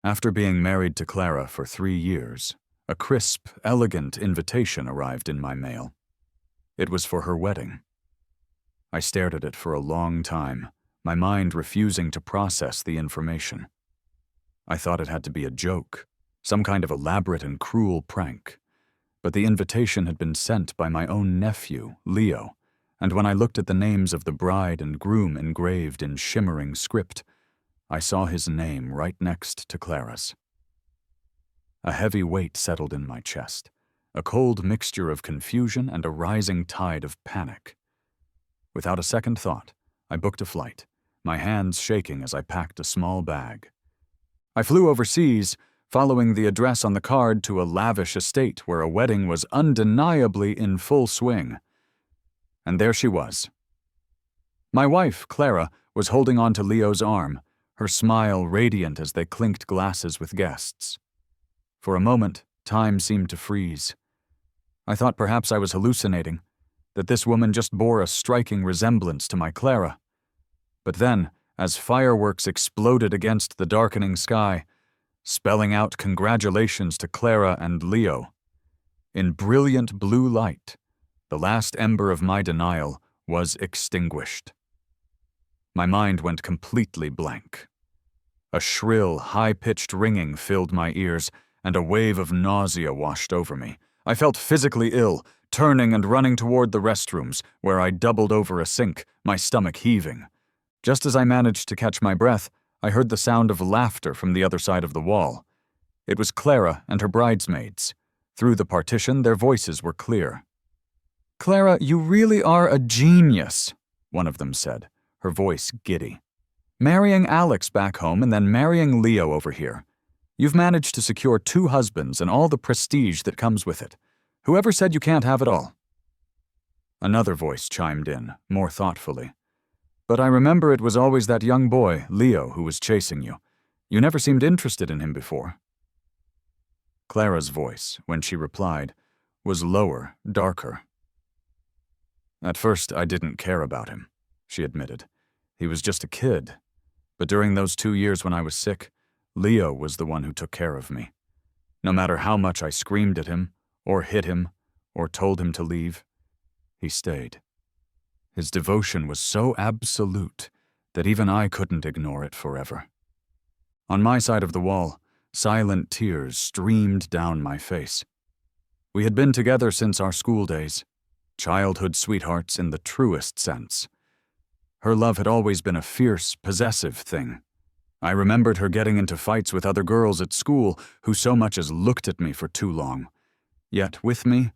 After being married to Clara for 3 years, a crisp, elegant invitation arrived in my mail. It was for her wedding. I stared at it for a long time, my mind refusing to process the information. I thought it had to be a joke, some kind of elaborate and cruel prank. But the invitation had been sent by my own nephew, Leo, and when I looked at the names of the bride and groom engraved in shimmering script, I saw his name right next to Clara's. A heavy weight settled in my chest, a cold mixture of confusion and a rising tide of panic. Without a second thought, I booked a flight, my hands shaking as I packed a small bag. I flew overseas, following the address on the card to a lavish estate where a wedding was undeniably in full swing. And there she was. My wife, Clara, was holding on to Leo's arm, her smile radiant as they clinked glasses with guests. For a moment, time seemed to freeze. I thought perhaps I was hallucinating, that this woman just bore a striking resemblance to my Clara. But then, as fireworks exploded against the darkening sky, spelling out congratulations to Clara and Leo, in brilliant blue light, the last ember of my denial was extinguished. My mind went completely blank. A shrill, high-pitched ringing filled my ears, and a wave of nausea washed over me. I felt physically ill, turning and running toward the restrooms, where I doubled over a sink, my stomach heaving. Just as I managed to catch my breath, I heard the sound of laughter from the other side of the wall. It was Clara and her bridesmaids. Through the partition, their voices were clear. "Clara, you really are a genius," one of them said, her voice giddy. "Marrying Alex back home and then marrying Leo over here. You've managed to secure 2 husbands and all the prestige that comes with it. Whoever said you can't have it all?" Another voice chimed in, more thoughtfully. "But I remember it was always that young boy, Leo, who was chasing you. You never seemed interested in him before." Clara's voice, when she replied, was lower, darker. "At first, I didn't care about him," she admitted. "He was just a kid. But during those 2 years when I was sick, Leo was the one who took care of me. No matter how much I screamed at him, or hit him, or told him to leave, he stayed. His devotion was so absolute that even I couldn't ignore it forever." On my side of the wall, silent tears streamed down my face. We had been together since our school days, childhood sweethearts in the truest sense. Her love had always been a fierce, possessive thing. I remembered her getting into fights with other girls at school who so much as looked at me for too long. Yet with me,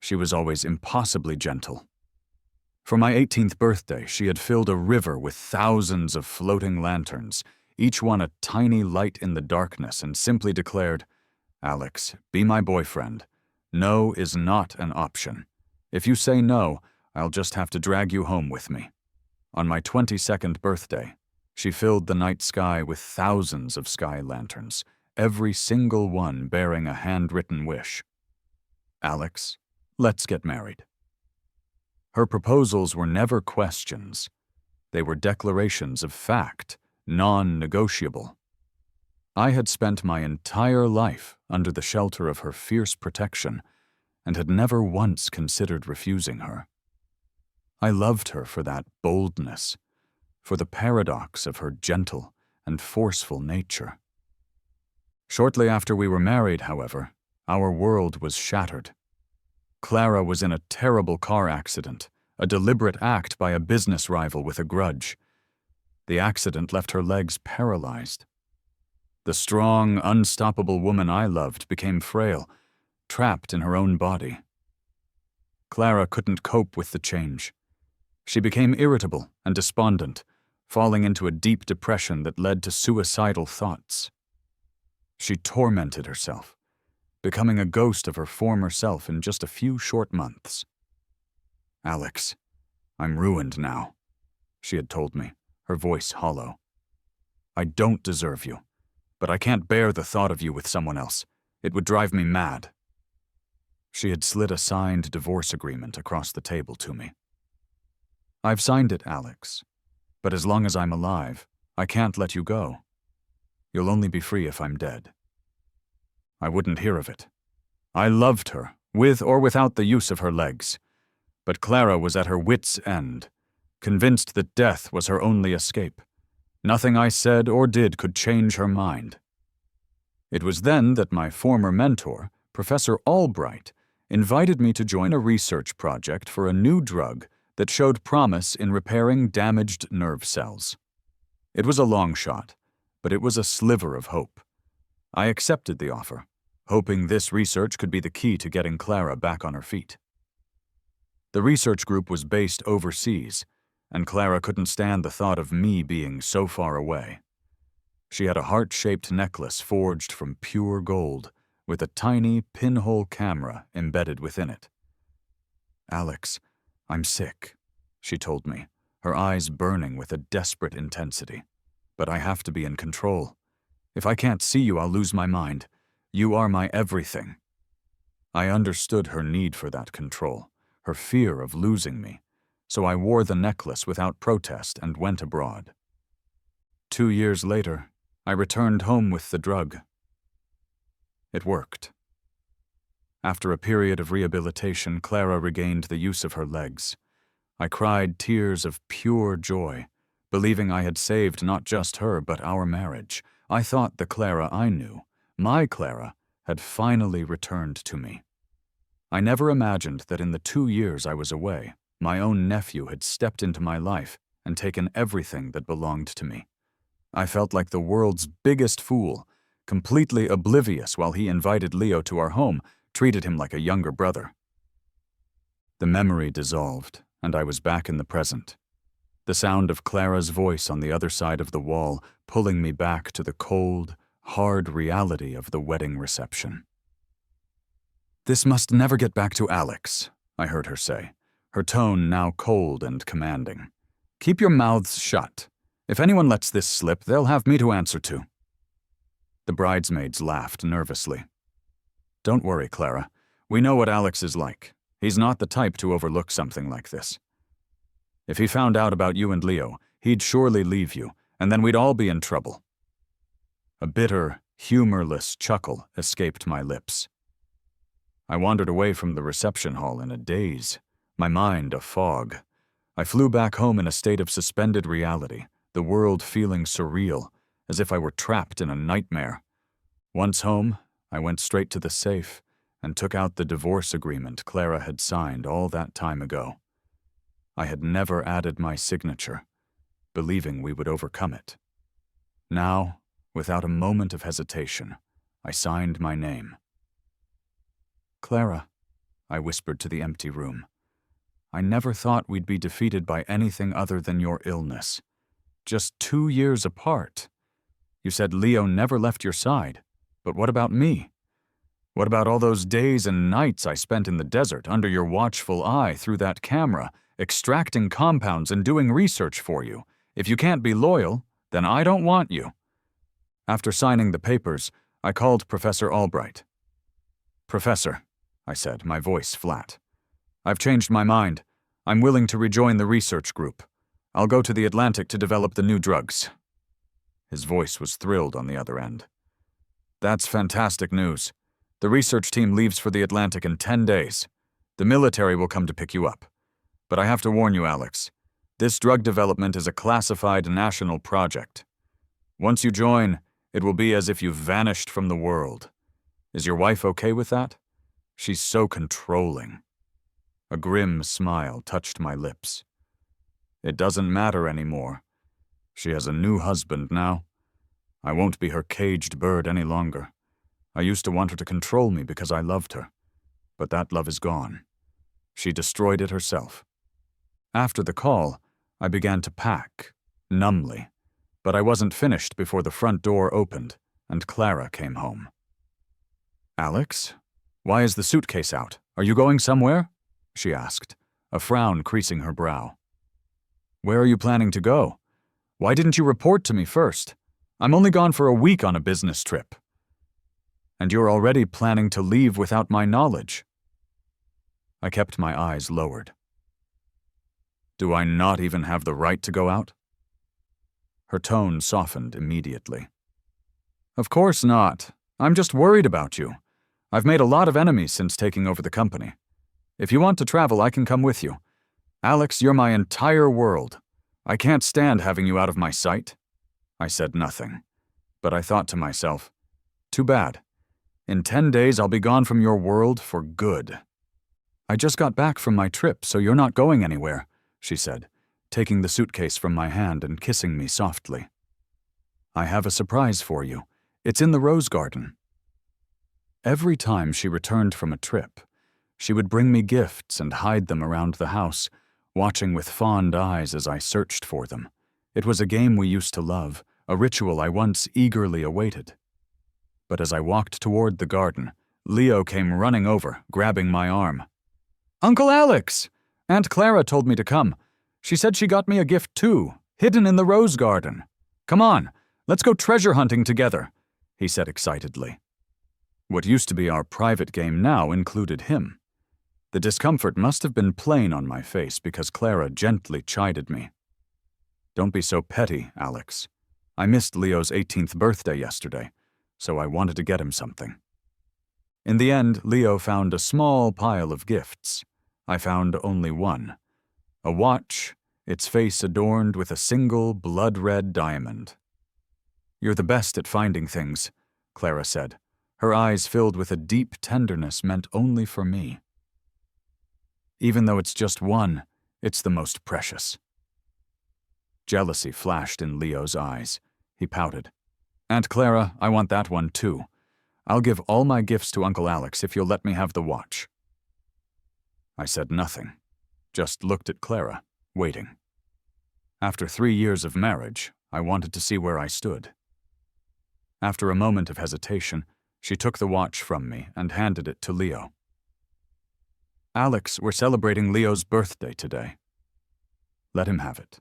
she was always impossibly gentle. For my 18th birthday, she had filled a river with thousands of floating lanterns, each one a tiny light in the darkness, and simply declared, "Alex, be my boyfriend. No is not an option. If you say no, I'll just have to drag you home with me." On my 22nd birthday, she filled the night sky with thousands of sky lanterns, every single one bearing a handwritten wish. "Alex, let's get married." Her proposals were never questions. They were declarations of fact, non-negotiable. I had spent my entire life under the shelter of her fierce protection and had never once considered refusing her. I loved her for that boldness, for the paradox of her gentle and forceful nature. Shortly after we were married, however, our world was shattered. Clara was in a terrible car accident, a deliberate act by a business rival with a grudge. The accident left her legs paralyzed. The strong, unstoppable woman I loved became frail, trapped in her own body. Clara couldn't cope with the change. She became irritable and despondent, falling into a deep depression that led to suicidal thoughts. She tormented herself, becoming a ghost of her former self in just a few short months. "Alex, I'm ruined now," she had told me, her voice hollow. "I don't deserve you, but I can't bear the thought of you with someone else. It would drive me mad." She had slid a signed divorce agreement across the table to me. "I've signed it, Alex, but as long as I'm alive, I can't let you go. You'll only be free if I'm dead. I wouldn't hear of it. I loved her, with or without the use of her legs. But Clara was at her wits' end, convinced that death was her only escape. Nothing I said or did could change her mind. It was then that my former mentor, Professor Albright, invited me to join a research project for a new drug that showed promise in repairing damaged nerve cells. It was a long shot, but it was a sliver of hope. I accepted the offer, hoping this research could be the key to getting Clara back on her feet. The research group was based overseas, and Clara couldn't stand the thought of me being so far away. She had a heart-shaped necklace forged from pure gold, with a tiny pinhole camera embedded within it. "Alex, I'm sick," she told me, her eyes burning with a desperate intensity. "But I have to be in control. If I can't see you, I'll lose my mind. You are my everything." I understood her need for that control, her fear of losing me, so I wore the necklace without protest and went abroad. 2 years later, I returned home with the drug. It worked. After a period of rehabilitation, Clara regained the use of her legs. I cried tears of pure joy, believing I had saved not just her, but our marriage. I thought the Clara I knew, my Clara, had finally returned to me. I never imagined that in the 2 years I was away, my own nephew had stepped into my life and taken everything that belonged to me. I felt like the world's biggest fool, completely oblivious while he invited Leo to our home, treated him like a younger brother. The memory dissolved, and I was back in the present. The sound of Clara's voice on the other side of the wall, pulling me back to the cold, hard reality of the wedding reception. "This must never get back to Alex," I heard her say, her tone now cold and commanding. "Keep your mouths shut. If anyone lets this slip, they'll have me to answer to." The bridesmaids laughed nervously. "Don't worry, Clara. We know what Alex is like. He's not the type to overlook something like this. If he found out about you and Leo, he'd surely leave you, and then we'd all be in trouble." A bitter, humorless chuckle escaped my lips. I wandered away from the reception hall in a daze, my mind a fog. I flew back home in a state of suspended reality, the world feeling surreal, as if I were trapped in a nightmare. Once home, I went straight to the safe and took out the divorce agreement Clara had signed all that time ago. I had never added my signature, believing we would overcome it. Now, without a moment of hesitation, I signed my name. "Clara," I whispered to the empty room, "I never thought we'd be defeated by anything other than your illness. Just 2 years apart. You said Leo never left your side, but what about me? What about all those days and nights I spent in the desert under your watchful eye through that camera, extracting compounds and doing research for you? If you can't be loyal, then I don't want you." After signing the papers, I called Professor Albright. "Professor," I said, my voice flat, "I've changed my mind. I'm willing to rejoin the research group. I'll go to the Atlantic to develop the new drugs." His voice was thrilled on the other end. "That's fantastic news. The research team leaves for the Atlantic in 10 days. The military will come to pick you up. But I have to warn you, Alex. This drug development is a classified national project. Once you join, it will be as if you've vanished from the world. Is your wife okay with that? She's so controlling." A grim smile touched my lips. "It doesn't matter anymore. She has a new husband now. I won't be her caged bird any longer. I used to want her to control me because I loved her, but that love is gone. She destroyed it herself." After the call, I began to pack, numbly, but I wasn't finished before the front door opened and Clara came home. "Alex, why is the suitcase out? Are you going somewhere?" she asked, a frown creasing her brow. "Where are you planning to go? Why didn't you report to me first? I'm only gone for a week on a business trip." "And you're already planning to leave without my knowledge?" I kept my eyes lowered. "Do I not even have the right to go out?" Her tone softened immediately. Of course not. I'm just worried about you. I've made a lot of enemies since taking over the company. If you want to travel, I can come with you. Alex, you're my entire world. I can't stand having you out of my sight." I said nothing, but I thought to myself, too bad. In 10 days, I'll be gone from your world for good. "I just got back from my trip, so you're not going anywhere," she said, taking the suitcase from my hand and kissing me softly. "I have a surprise for you. It's in the rose garden." Every time she returned from a trip, she would bring me gifts and hide them around the house, watching with fond eyes as I searched for them. It was a game we used to love, a ritual I once eagerly awaited. But as I walked toward the garden, Leo came running over, grabbing my arm. "Uncle Alex! Aunt Clara told me to come. She said she got me a gift too, hidden in the rose garden. Come on, let's go treasure hunting together," he said excitedly. What used to be our private game now included him. The discomfort must have been plain on my face because Clara gently chided me. "Don't be so petty, Alex. I missed Leo's 18th birthday yesterday, so I wanted to get him something." In the end, Leo found a small pile of gifts. I found only one. A watch, its face adorned with a single blood-red diamond. "You're the best at finding things," Clara said, her eyes filled with a deep tenderness meant only for me. "Even though it's just one, it's the most precious." Jealousy flashed in Leo's eyes. He pouted. "Aunt Clara, I want that one too. I'll give all my gifts to Uncle Alex if you'll let me have the watch." I said nothing, just looked at Clara, waiting. After 3 years of marriage, I wanted to see where I stood. After a moment of hesitation, she took the watch from me and handed it to Leo. "Alex, we're celebrating Leo's birthday today." "Let him have it.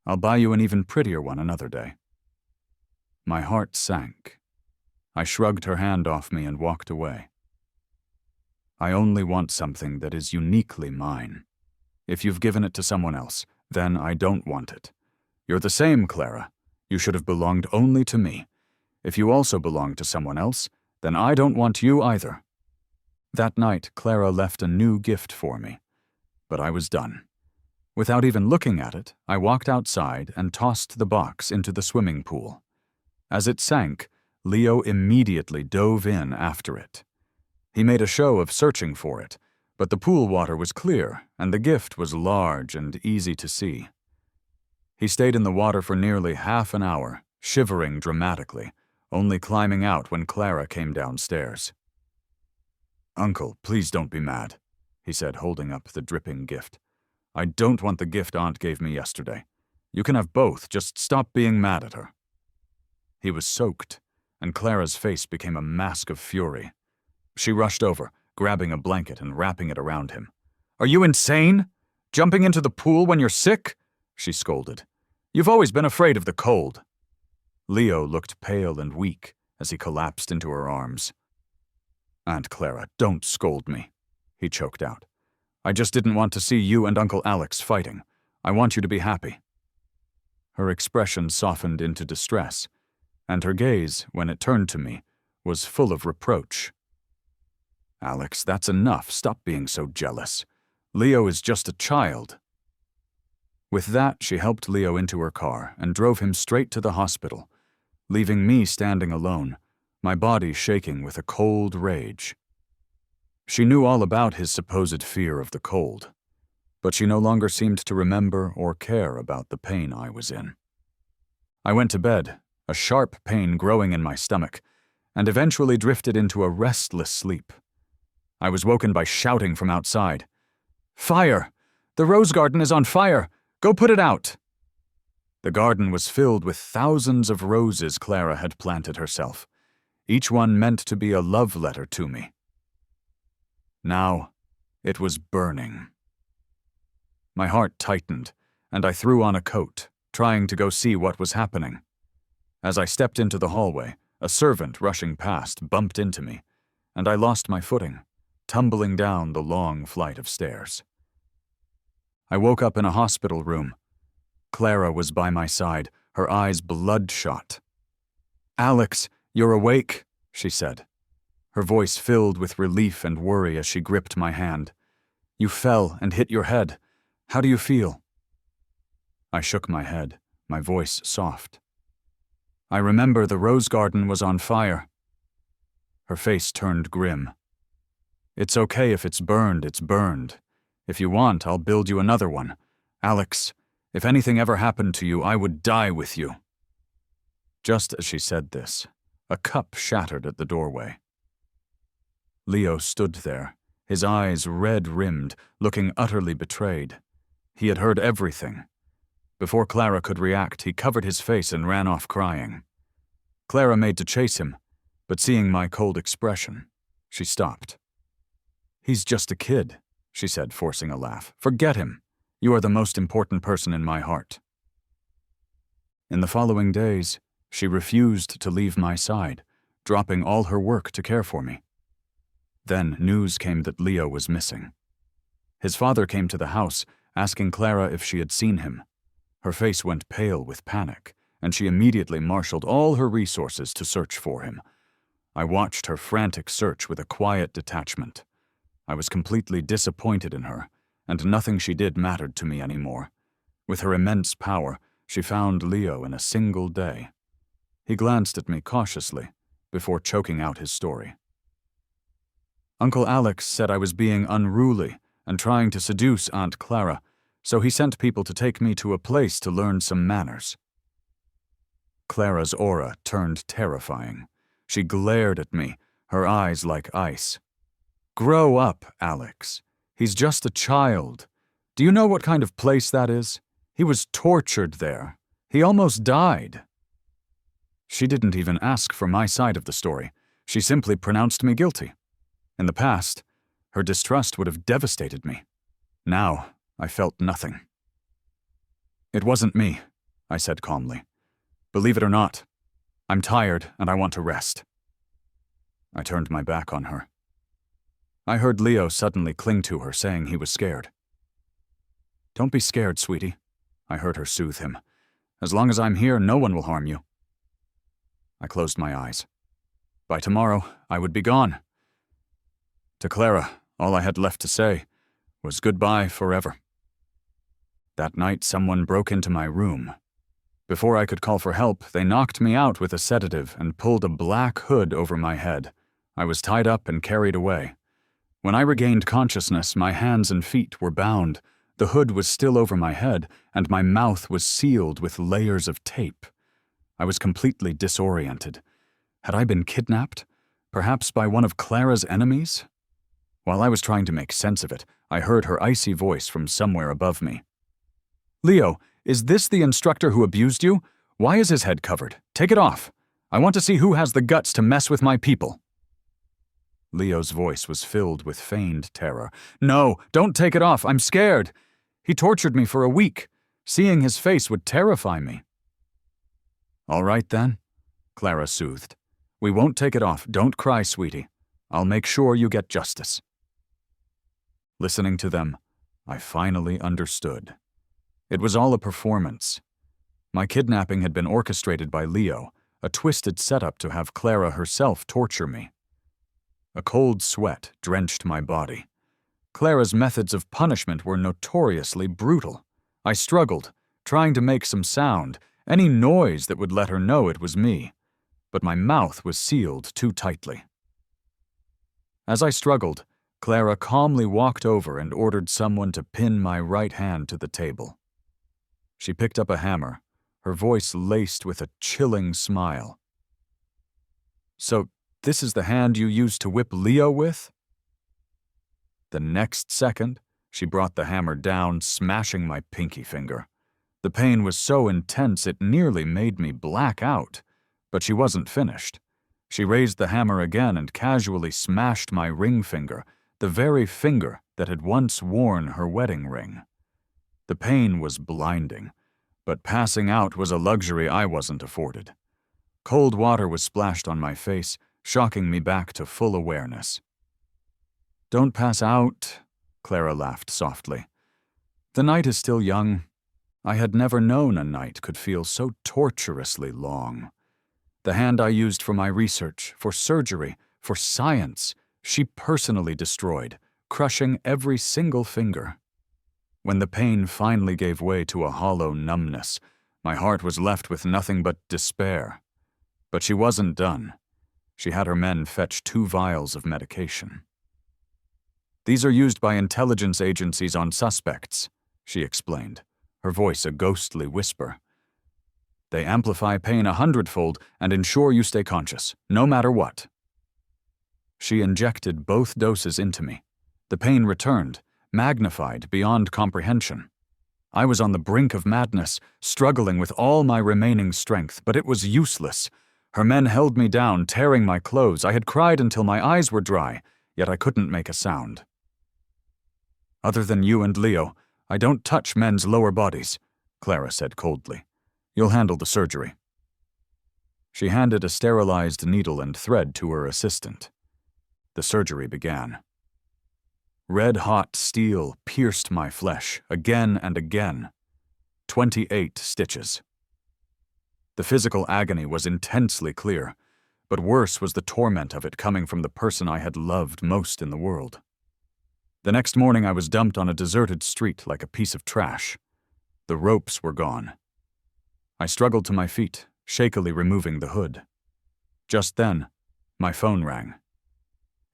I'll buy you an even prettier one another day." My heart sank. I shrugged her hand off me and walked away. "I only want something that is uniquely mine. If you've given it to someone else, then I don't want it. You're the same, Clara. You should have belonged only to me. If you also belong to someone else, then I don't want you either." That night, Clara left a new gift for me, but I was done. Without even looking at it, I walked outside and tossed the box into the swimming pool. As it sank, Leo immediately dove in after it. He made a show of searching for it, but the pool water was clear and the gift was large and easy to see. He stayed in the water for nearly half an hour, shivering dramatically, only climbing out when Clara came downstairs. "Uncle, please don't be mad," he said, holding up the dripping gift. "I don't want the gift Aunt gave me yesterday. You can have both, just stop being mad at her." He was soaked, and Clara's face became a mask of fury. She rushed over, grabbing a blanket and wrapping it around him. "Are you insane? Jumping into the pool when you're sick?" she scolded. "You've always been afraid of the cold." Leo looked pale and weak as he collapsed into her arms. "Aunt Clara, don't scold me," he choked out. "I just didn't want to see you and Uncle Alex fighting. I want you to be happy." Her expression softened into distress, and her gaze, when it turned to me, was full of reproach. "Alex, that's enough. Stop being so jealous. Leo is just a child." With that, she helped Leo into her car and drove him straight to the hospital, leaving me standing alone, my body shaking with a cold rage. She knew all about his supposed fear of the cold, but she no longer seemed to remember or care about the pain I was in. I went to bed, a sharp pain growing in my stomach, and eventually drifted into a restless sleep. I was woken by shouting from outside. "Fire! The rose garden is on fire! Go put it out!" The garden was filled with thousands of roses Clara had planted herself, each one meant to be a love letter to me. Now, it was burning. My heart tightened, and I threw on a coat, trying to go see what was happening. As I stepped into the hallway, a servant rushing past bumped into me, and I lost my footing, tumbling down the long flight of stairs. I woke up in a hospital room. Clara was by my side, her eyes bloodshot. "Alex, "You're awake," she said. Her voice filled with relief and worry as she gripped my hand. "You fell and hit your head. How do you feel?" I shook my head, my voice soft. "I remember the rose garden was on fire." Her face turned grim. "It's okay if it's burned, it's burned. If you want, I'll build you another one. Alex, if anything ever happened to you, I would die with you." Just as she said this, a cup shattered at the doorway. Leo stood there, his eyes red-rimmed, looking utterly betrayed. He had heard everything. Before Clara could react, he covered his face and ran off crying. Clara made to chase him, but seeing my cold expression, she stopped. "He's just a kid," she said, forcing a laugh. "Forget him. You are the most important person in my heart." In the following days, she refused to leave my side, dropping all her work to care for me. Then news came that Leo was missing. His father came to the house, asking Clara if she had seen him. Her face went pale with panic, and she immediately marshaled all her resources to search for him. I watched her frantic search with a quiet detachment. I was completely disappointed in her, and nothing she did mattered to me anymore. With her immense power, she found Leo in a single day. He glanced at me cautiously, before choking out his story. "Uncle Alex said I was being unruly and trying to seduce Aunt Clara, so he sent people to take me to a place to learn some manners." Clara's aura turned terrifying. She glared at me, her eyes like ice. "Grow up, Alex. He's just a child. Do you know what kind of place that is? He was tortured there. He almost died." She didn't even ask for my side of the story. She simply pronounced me guilty. In the past, her distrust would have devastated me. Now, I felt nothing. "It wasn't me," I said calmly. "Believe it or not, I'm tired and I want to rest." I turned my back on her. I heard Leo suddenly cling to her, saying he was scared. "Don't be scared, sweetie," I heard her soothe him. "As long as I'm here, no one will harm you." I closed my eyes. By tomorrow, I would be gone. To Clara, all I had left to say was goodbye forever. That night, someone broke into my room. Before I could call for help, they knocked me out with a sedative and pulled a black hood over my head. I was tied up and carried away. When I regained consciousness, my hands and feet were bound. The hood was still over my head, and my mouth was sealed with layers of tape. I was completely disoriented. Had I been kidnapped? Perhaps by one of Clara's enemies? While I was trying to make sense of it, I heard her icy voice from somewhere above me. "Leo, is this the instructor who abused you? Why is his head covered? Take it off. I want to see who has the guts to mess with my people." Leo's voice was filled with feigned terror. "No, don't take it off. I'm scared. He tortured me for a week. Seeing his face would terrify me." "All right then," Clara soothed. "We won't take it off. Don't cry, sweetie. I'll make sure you get justice." Listening to them, I finally understood. It was all a performance. My kidnapping had been orchestrated by Leo, a twisted setup to have Clara herself torture me. A cold sweat drenched my body. Clara's methods of punishment were notoriously brutal. I struggled, trying to make some sound, any noise that would let her know it was me, but my mouth was sealed too tightly. As I struggled, Clara calmly walked over and ordered someone to pin my right hand to the table. She picked up a hammer, her voice laced with a chilling smile. "So, this is the hand you used to whip Leo with?" The next second, she brought the hammer down, smashing my pinky finger. The pain was so intense it nearly made me black out, but she wasn't finished. She raised the hammer again and casually smashed my ring finger, the very finger that had once worn her wedding ring. The pain was blinding, but passing out was a luxury I wasn't afforded. Cold water was splashed on my face, shocking me back to full awareness. "Don't pass out," Clara laughed softly. "The night is still young. I had never known a night could feel so torturously long. The hand I used for my research, for surgery, for science, she personally destroyed, crushing every single finger. When the pain finally gave way to a hollow numbness, my heart was left with nothing but despair. But she wasn't done. She had her men fetch 2 vials of medication. "These are used by intelligence agencies on suspects," she explained, her voice a ghostly whisper. "They amplify pain 100-fold and ensure you stay conscious, no matter what." She injected both doses into me. The pain returned, magnified beyond comprehension. I was on the brink of madness, struggling with all my remaining strength, but it was useless. Her men held me down, tearing my clothes. I had cried until my eyes were dry, yet I couldn't make a sound. "Other than you and Leo, I don't touch men's lower bodies," Clara said coldly. "You'll handle the surgery." She handed a sterilized needle and thread to her assistant. The surgery began. Red-hot steel pierced my flesh again and again. 28 stitches. The physical agony was intensely clear, but worse was the torment of it coming from the person I had loved most in the world. The next morning I was dumped on a deserted street like a piece of trash. The ropes were gone. I struggled to my feet, shakily removing the hood. Just then, my phone rang.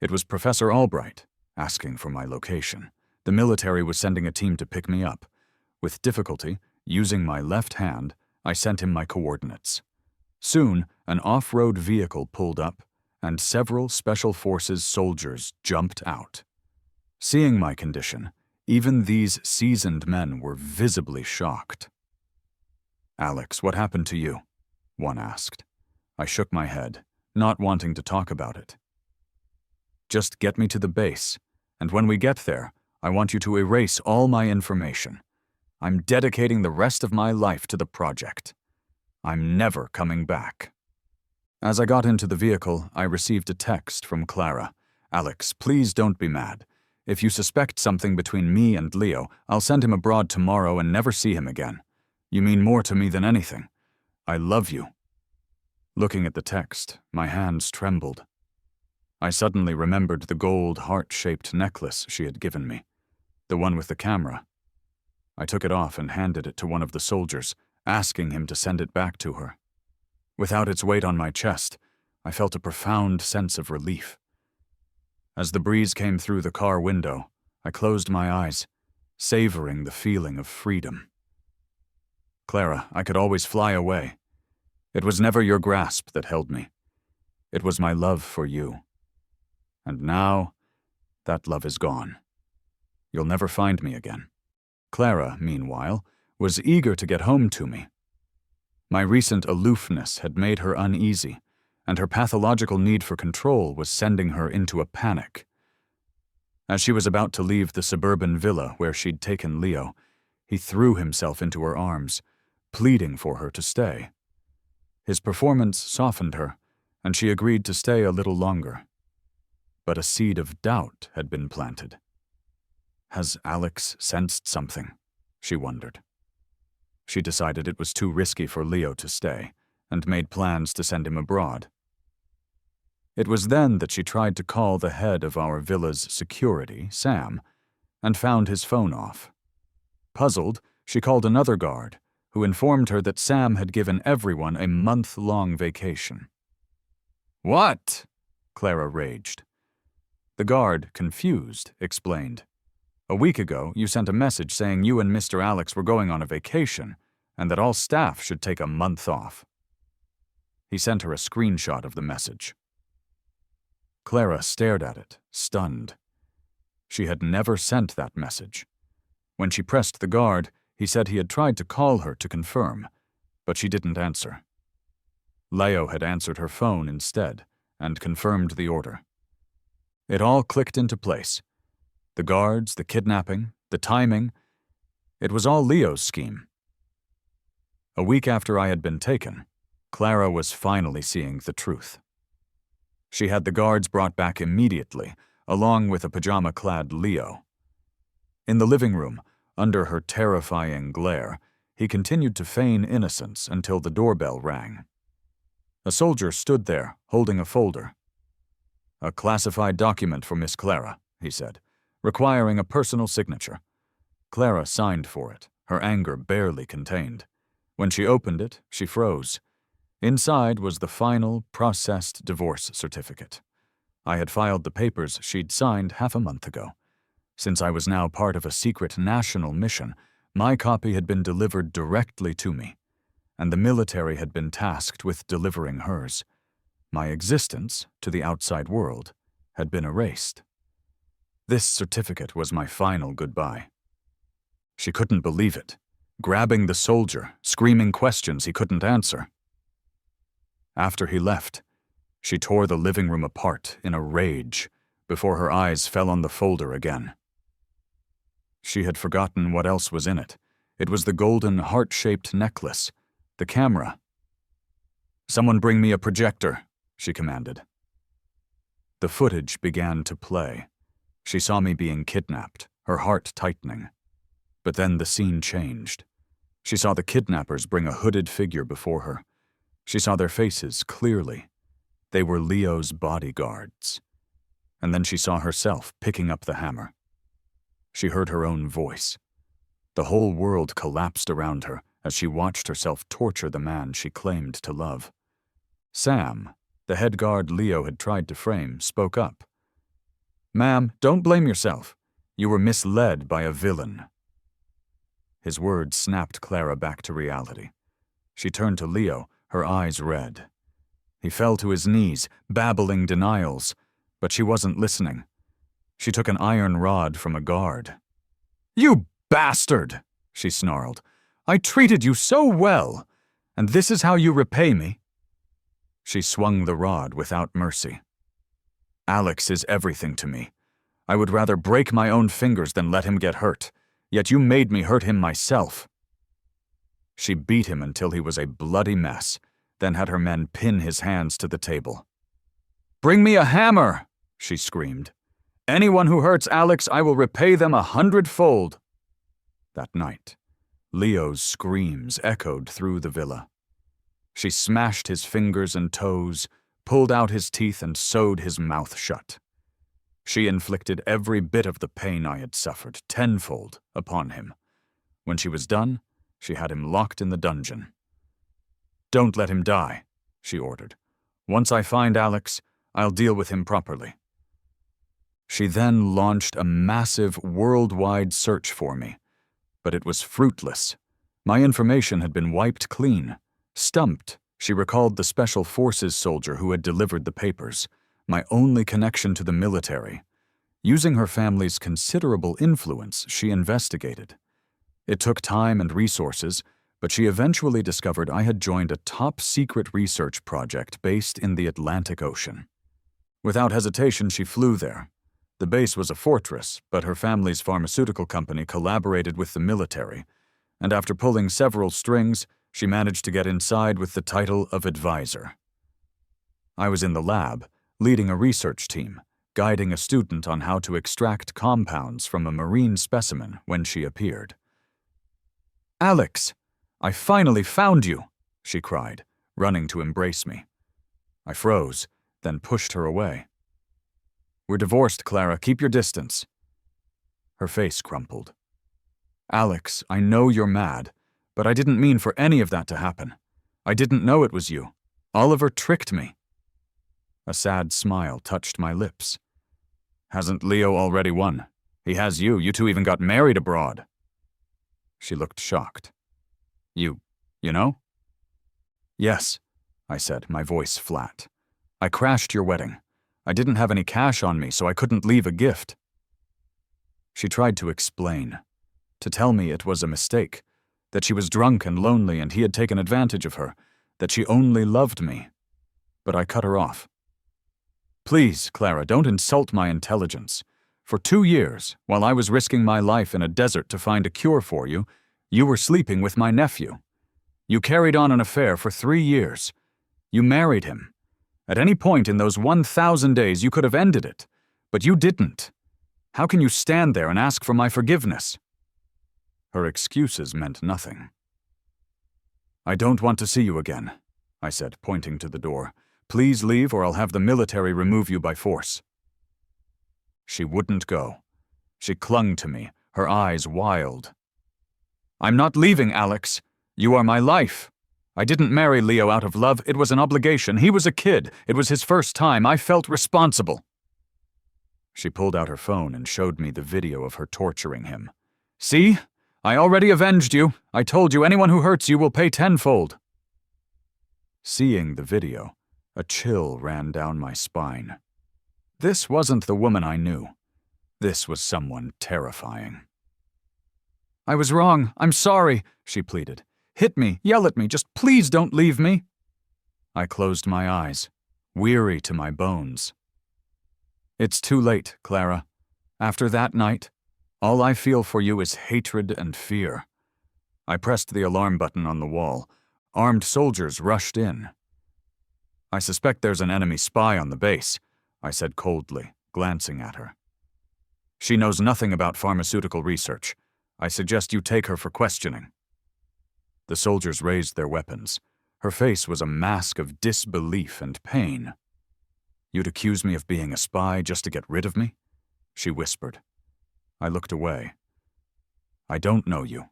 It was Professor Albright, asking for my location. The military was sending a team to pick me up. With difficulty, using my left hand, I sent him my coordinates. Soon, an off-road vehicle pulled up, and several Special Forces soldiers jumped out. Seeing my condition, even these seasoned men were visibly shocked. "Alex, what happened to you?" one asked. I shook my head, not wanting to talk about it. "Just get me to the base, and when we get there, I want you to erase all my information. I'm dedicating the rest of my life to the project. I'm never coming back." As I got into the vehicle, I received a text from Clara. "Alex, please don't be mad. If you suspect something between me and Leo, I'll send him abroad tomorrow and never see him again. You mean more to me than anything. I love you." Looking at the text, my hands trembled. I suddenly remembered the gold heart-shaped necklace she had given me, the one with the camera. I took it off and handed it to one of the soldiers, asking him to send it back to her. Without its weight on my chest, I felt a profound sense of relief. As the breeze came through the car window, I closed my eyes, savoring the feeling of freedom. "Clara, I could always fly away. It was never your grasp that held me. It was my love for you. And now, that love is gone. You'll never find me again." Clara, meanwhile, was eager to get home to me. My recent aloofness had made her uneasy, and her pathological need for control was sending her into a panic. As she was about to leave the suburban villa where she'd taken Leo, he threw himself into her arms, pleading for her to stay. His performance softened her, and she agreed to stay a little longer. But a seed of doubt had been planted. Has Alex sensed something? She wondered. She decided it was too risky for Leo to stay, and made plans to send him abroad. It was then that she tried to call the head of our villa's security, Sam, and found his phone off. Puzzled, she called another guard, who informed her that Sam had given everyone a month-long vacation. "What?" Clara raged. The guard, confused, explained. "A week ago, you sent a message saying you and Mr. Alex were going on a vacation, and that all staff should take a month off." He sent her a screenshot of the message. Clara stared at it, stunned. She had never sent that message. When she pressed the guard, he said he had tried to call her to confirm, but she didn't answer. Leo had answered her phone instead and confirmed the order. It all clicked into place. The guards, the kidnapping, the timing. It was all Leo's scheme. A week after I had been taken, Clara was finally seeing the truth. She had the guards brought back immediately, along with a pajama-clad Leo. In the living room, under her terrifying glare, he continued to feign innocence until the doorbell rang. A soldier stood there, holding a folder. "A classified document for Miss Clara," he said, requiring a personal signature. Clara signed for it, her anger barely contained. When she opened it, she froze. Inside was the final, processed divorce certificate. I had filed the papers she'd signed half a month ago. Since I was now part of a secret national mission, my copy had been delivered directly to me, and the military had been tasked with delivering hers. My existence, to the outside world, had been erased. This certificate was my final goodbye. She couldn't believe it, grabbing the soldier, screaming questions he couldn't answer. After he left, she tore the living room apart in a rage before her eyes fell on the folder again. She had forgotten what else was in it. It was the golden heart-shaped necklace, the camera. "Someone bring me a projector," she commanded. The footage began to play. She saw me being kidnapped, her heart tightening. But then the scene changed. She saw the kidnappers bring a hooded figure before her. She saw their faces clearly. They were Leo's bodyguards. And then she saw herself picking up the hammer. She heard her own voice. The whole world collapsed around her as she watched herself torture the man she claimed to love. Sam, the head guard Leo had tried to frame, spoke up. "Ma'am, don't blame yourself. You were misled by a villain." His words snapped Clara back to reality. She turned to Leo, her eyes red. He fell to his knees, babbling denials, but she wasn't listening. She took an iron rod from a guard. "You bastard!" she snarled. "I treated you so well, and this is how you repay me?" She swung the rod without mercy. "Alex is everything to me. I would rather break my own fingers than let him get hurt, yet you made me hurt him myself." She beat him until he was a bloody mess, then had her men pin his hands to the table. "Bring me a hammer!" she screamed. "Anyone who hurts Alex, I will repay them 100-fold." That night, Leo's screams echoed through the villa. She smashed his fingers and toes, pulled out his teeth, and sewed his mouth shut. She inflicted every bit of the pain I had suffered, tenfold, upon him. When she was done, she had him locked in the dungeon. "Don't let him die," she ordered. "Once I find Alex, I'll deal with him properly." She then launched a massive worldwide search for me, but it was fruitless. My information had been wiped clean. Stumped, she recalled the Special Forces soldier who had delivered the papers, my only connection to the military. Using her family's considerable influence, she investigated. It took time and resources, but she eventually discovered I had joined a top-secret research project based in the Atlantic Ocean. Without hesitation, she flew there. The base was a fortress, but her family's pharmaceutical company collaborated with the military, and after pulling several strings, she managed to get inside with the title of advisor. I was in the lab, leading a research team, guiding a student on how to extract compounds from a marine specimen when she appeared. "Alex, I finally found you," she cried, running to embrace me. I froze, then pushed her away. "We're divorced, Clara. Keep your distance." Her face crumpled. "Alex, I know you're mad, but I didn't mean for any of that to happen. I didn't know it was you. Oliver tricked me." A sad smile touched my lips. "Hasn't Leo already won? He has you. You two even got married abroad." She looked shocked. You know?" "Yes," I said, my voice flat. "I crashed your wedding. I didn't have any cash on me, so I couldn't leave a gift." She tried to explain, to tell me it was a mistake, that she was drunk and lonely and he had taken advantage of her, that she only loved me. But I cut her off. "Please, Clara, don't insult my intelligence. For 2 years, while I was risking my life in a desert to find a cure for you, you were sleeping with my nephew. You carried on an affair for 3 years. You married him. At any point in those 1,000 days, you could have ended it, but you didn't. How can you stand there and ask for my forgiveness?" Her excuses meant nothing. "I don't want to see you again," I said, pointing to the door. "Please leave or I'll have the military remove you by force." She wouldn't go. She clung to me, her eyes wild. "I'm not leaving, Alex. You are my life. I didn't marry Leo out of love. It was an obligation. He was a kid. It was his first time. I felt responsible." She pulled out her phone and showed me the video of her torturing him. "See? I already avenged you. I told you anyone who hurts you will pay tenfold." Seeing the video, a chill ran down my spine. This wasn't the woman I knew. This was someone terrifying. "I was wrong. I'm sorry," she pleaded. "Hit me, yell at me, just please don't leave me." I closed my eyes, weary to my bones. "It's too late, Clara. After that night, all I feel for you is hatred and fear." I pressed the alarm button on the wall. Armed soldiers rushed in. "I suspect there's an enemy spy on the base," I said coldly, glancing at her. "She knows nothing about pharmaceutical research. I suggest you take her for questioning." The soldiers raised their weapons. Her face was a mask of disbelief and pain. "You'd accuse me of being a spy just to get rid of me?" she whispered. I looked away. "I don't know you."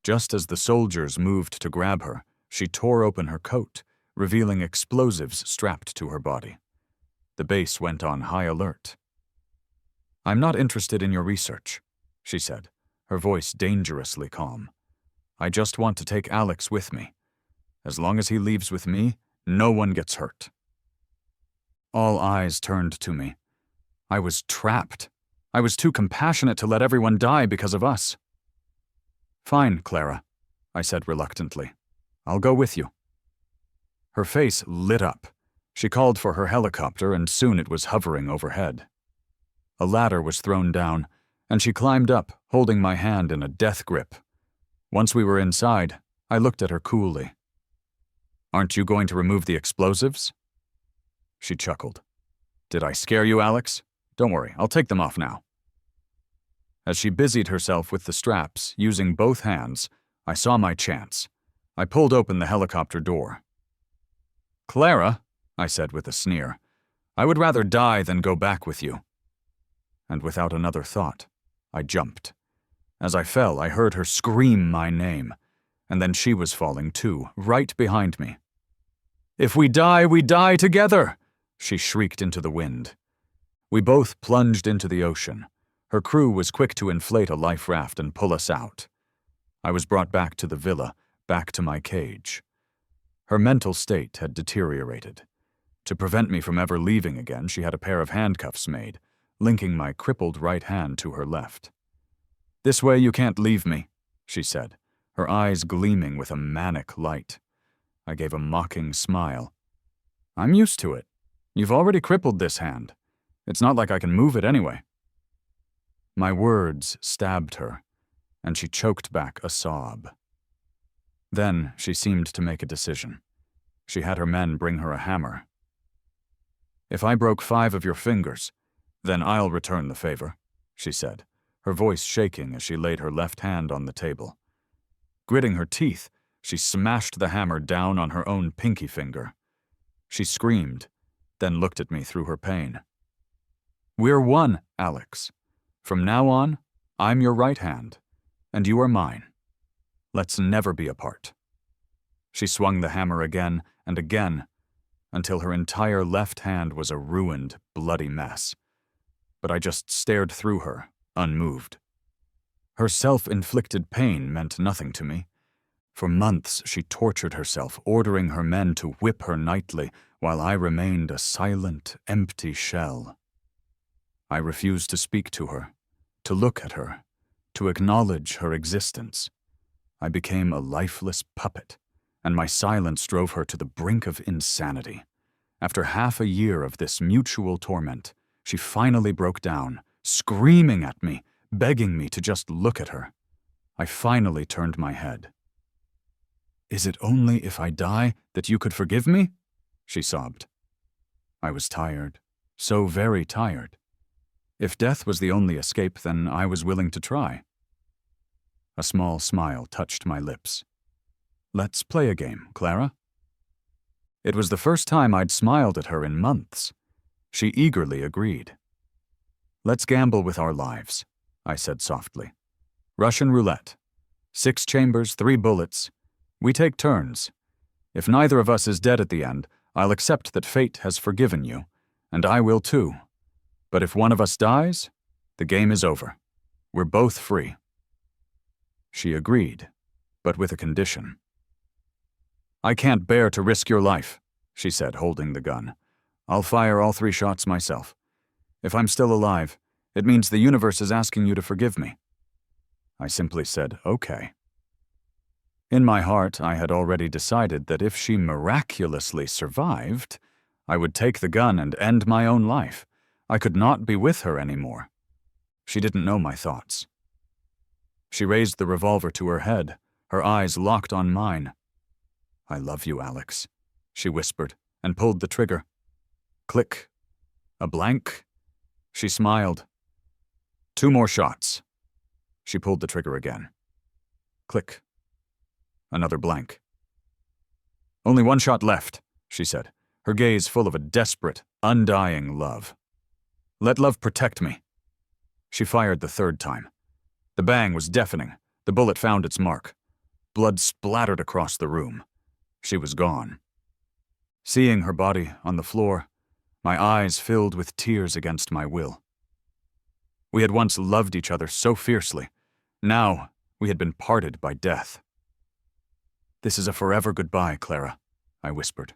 Just as the soldiers moved to grab her, she tore open her coat, revealing explosives strapped to her body. The base went on high alert. "I'm not interested in your research," she said, her voice dangerously calm. "I just want to take Alex with me. As long as he leaves with me, no one gets hurt." All eyes turned to me. I was trapped. I was too compassionate to let everyone die because of us. "Fine, Clara," I said reluctantly. "I'll go with you." Her face lit up. She called for her helicopter, and soon it was hovering overhead. A ladder was thrown down, and she climbed up, holding my hand in a death grip. Once we were inside, I looked at her coolly. "Aren't you going to remove the explosives?" She chuckled. "Did I scare you, Alex? Don't worry, I'll take them off now." As she busied herself with the straps, using both hands, I saw my chance. I pulled open the helicopter door. "Clara," I said with a sneer, "I would rather die than go back with you." And without another thought, I jumped. As I fell, I heard her scream my name, and then she was falling too, right behind me. "If we die together!" she shrieked into the wind. We both plunged into the ocean. Her crew was quick to inflate a life raft and pull us out. I was brought back to the villa, back to my cage. Her mental state had deteriorated. To prevent me from ever leaving again, she had a pair of handcuffs made, linking my crippled right hand to her left. "This way you can't leave me," she said, her eyes gleaming with a manic light. I gave a mocking smile. "I'm used to it. You've already crippled this hand. It's not like I can move it anyway." My words stabbed her, and she choked back a sob. Then she seemed to make a decision. She had her men bring her a hammer. "If I broke 5 of your fingers, then I'll return the favor," she said, her voice shaking as she laid her left hand on the table. Gritting her teeth, she smashed the hammer down on her own pinky finger. She screamed, then looked at me through her pain. "We're one, Alex. From now on, I'm your right hand, and you are mine. Let's never be apart." She swung the hammer again and again, until her entire left hand was a ruined, bloody mess. But I just stared through her, unmoved. Her self-inflicted pain meant nothing to me. For months she tortured herself, ordering her men to whip her nightly, while I remained a silent, empty shell. I refused to speak to her, to look at her, to acknowledge her existence. I became a lifeless puppet, and my silence drove her to the brink of insanity. After half a year of this mutual torment, she finally broke down, screaming at me, begging me to just look at her. I finally turned my head. "Is it only if I die that you could forgive me?" she sobbed. I was tired, so very tired. If death was the only escape, then I was willing to try. A small smile touched my lips. "Let's play a game, Clara." It was the first time I'd smiled at her in months. She eagerly agreed. "Let's gamble with our lives," I said softly. "Russian roulette. 6 chambers, 3 bullets. We take turns. If neither of us is dead at the end, I'll accept that fate has forgiven you, and I will too. But if one of us dies, the game is over. We're both free." She agreed, but with a condition. "I can't bear to risk your life," she said, holding the gun. "I'll fire all 3 shots myself. If I'm still alive, it means the universe is asking you to forgive me." I simply said, "Okay." In my heart, I had already decided that if she miraculously survived, I would take the gun and end my own life. I could not be with her anymore. She didn't know my thoughts. She raised the revolver to her head, her eyes locked on mine. "I love you, Alex," she whispered, and pulled the trigger. Click. A blank. She smiled. "2 more shots." She pulled the trigger again. Click. Another blank. "Only 1 shot left," she said, her gaze full of a desperate, undying love. "Let love protect me." She fired the 3rd time. The bang was deafening. The bullet found its mark. Blood splattered across the room. She was gone. Seeing her body on the floor, my eyes filled with tears against my will. We had once loved each other so fiercely. Now we had been parted by death. "This is a forever goodbye, Clara," I whispered.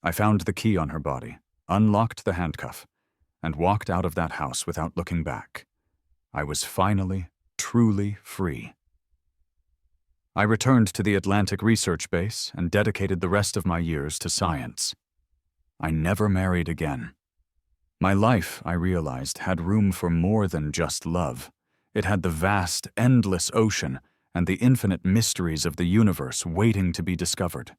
I found the key on her body, unlocked the handcuff, and walked out of that house without looking back. I was finally, truly free. I returned to the Atlantic Research Base and dedicated the rest of my years to science. I never married again. My life, I realized, had room for more than just love. It had the vast, endless ocean and the infinite mysteries of the universe waiting to be discovered.